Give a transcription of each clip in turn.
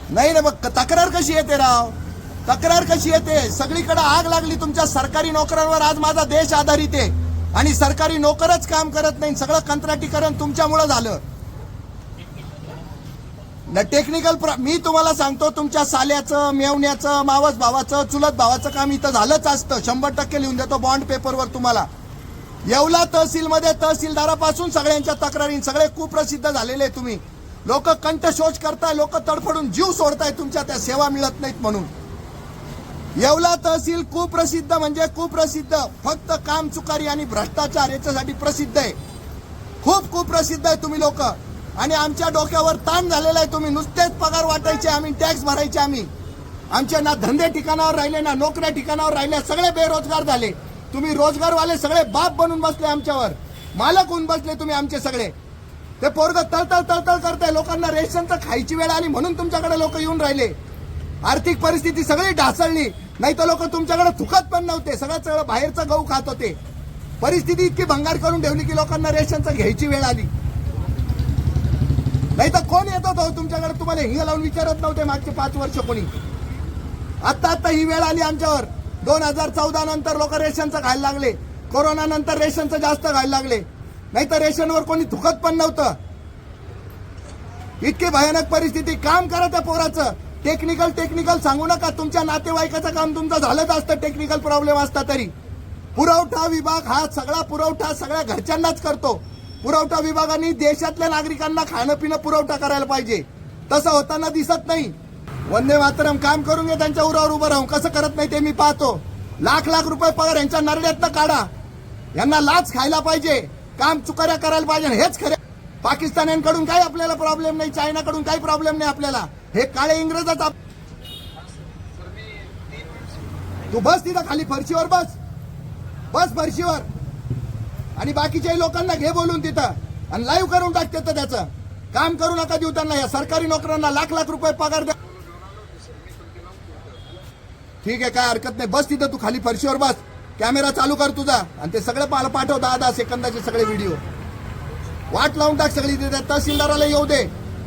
नाही ना, मग तक्रार कशी येते राव? तक्रार कशी येते? सगळीकडे आग लागली तुमच्या सरकारी नोकरांवर. आज माझा देश आधारित आहे आणि सरकारी नोकरच काम करत नाही. सगळं कंत्राटीकरण तुमच्यामुळे झालं. टेक्निकल मी तुम्हाला सांगतो, तुमच्या साल्याचं, मेवण्याचं, मावस भावाचं, चुलत भावाचं काम इथं झालंच असतं. 100% लिहून देतो बॉन्ड पेपरवर तुम्हाला. येवला तहसीलमध्ये तहसीलदारापासून सगळ्यांच्या तक्रारी, सगळे कुप्रसिद्ध झालेले तुम्ही. लोक कंठशोष करताय, लोक तडफडून जीव सोडताय तुमच्या त्या सेवा मिळत नाहीत म्हणून. येवला तहसील कुप्रसिद्ध म्हणजे कुप्रसिद्ध, फक्त काम चुकारी आणि भ्रष्टाचार याच्यासाठी प्रसिद्ध आहे. खूप कुप्रसिद्ध आहे तुम्ही लोक. आणि आमच्या डोक्यावर ताण झालेला आहे. तुम्ही नुसतेच पगार वाटायचे, आम्ही टॅक्स भरायचे. आमचे ना धंदे ठिकाणावर राहिले ना नोकऱ्या ठिकाणावर राहिल्या. सगळे बेरोजगार झाले. तुम्ही रोजगारवाले सगळे बाप बनून बसले आमच्यावर, मालक होऊन बसले तुम्ही आमचे सगळे. ते पोरग तळतळ तळतळ करताय. लोकांना रेशनचं खायची वेळ आली म्हणून तुमच्याकडे लोक येऊन राहिले. आर्थिक परिस्थिती सगळी ढासळली, नाही तर लोक तुमच्याकडे थुकत पण नव्हते. सगळं बाहेरचं गहू खात होते. परिस्थिती इतकी भंगार करून ठेवली की लोकांना रेशनचं घ्यायची वेळ आली. नाही तर कोण येत होतं तुमच्याकडे? तुम्हाला हिंग लावून विचारत नव्हते मागचे 5 वर्ष कोणी. आता ही वेळ आली आमच्यावर. 2014 नंतर लोक रेशनचं खायला लागले. कोरोना नंतर रेशनचं जास्त खायला लागले. नाही तर रेशनवर कोणी थुकत पण नव्हतं. इतकी भयानक परिस्थिती. काम करा त्या पोराचं. टेक्निकल सांगू नका. तुमच्या नातेवाईकाचं काम तुमचं झालंच असतं. टेक्निकल प्रॉब्लेम असता तरी पुरवठा विभाग हा सगळा पुरवठा सगळ्या घरच्यांनाच करतो. पुरवठा विभागाने देशातल्या नागरिकांना खाणं पिणं पुरवठा करायला पाहिजे. तसं होताना दिसत नाही. वंदे मातरम काम करून घे त्यांच्या उरावर उभं राहून. कसं करत नाही ते मी पाहतो. लाख रुपये पगार यांच्या नरड्यातनं काढा. यांना लाच खायला पाहिजे. काम चुकाऱ्या करायला पाहिजे. हेच खरे. पाकिस्तान्यांकडून काही आपल्याला प्रॉब्लेम नाही, चायनाकडून काही प्रॉब्लेम नाही आपल्याला. हे काळे इंग्रजच. तू बस तिथं खाली फरशीवर बस फरशीवर. आणि बाकीच्याही लोकांना घे बोलून तिथं आणि लाईव्ह करून टाकते. तर त्याचं काम करू नका देऊ त्यांना. या सरकारी नोकरांना लाख रुपये पगार द्या. ठीक आहे, काय हरकत नाही. बस तिथं तू खाली फरशीवर बस. कॅमेरा चालू कर तुझा आणि ते सगळं मला पाठव 10 सेकंदाचे सगळे व्हिडिओ. वाट लावून टाक सगळी. तहसीलदाराला येऊ दे.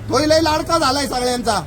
तोही लय लाडका झालाय सगळ्यांचा.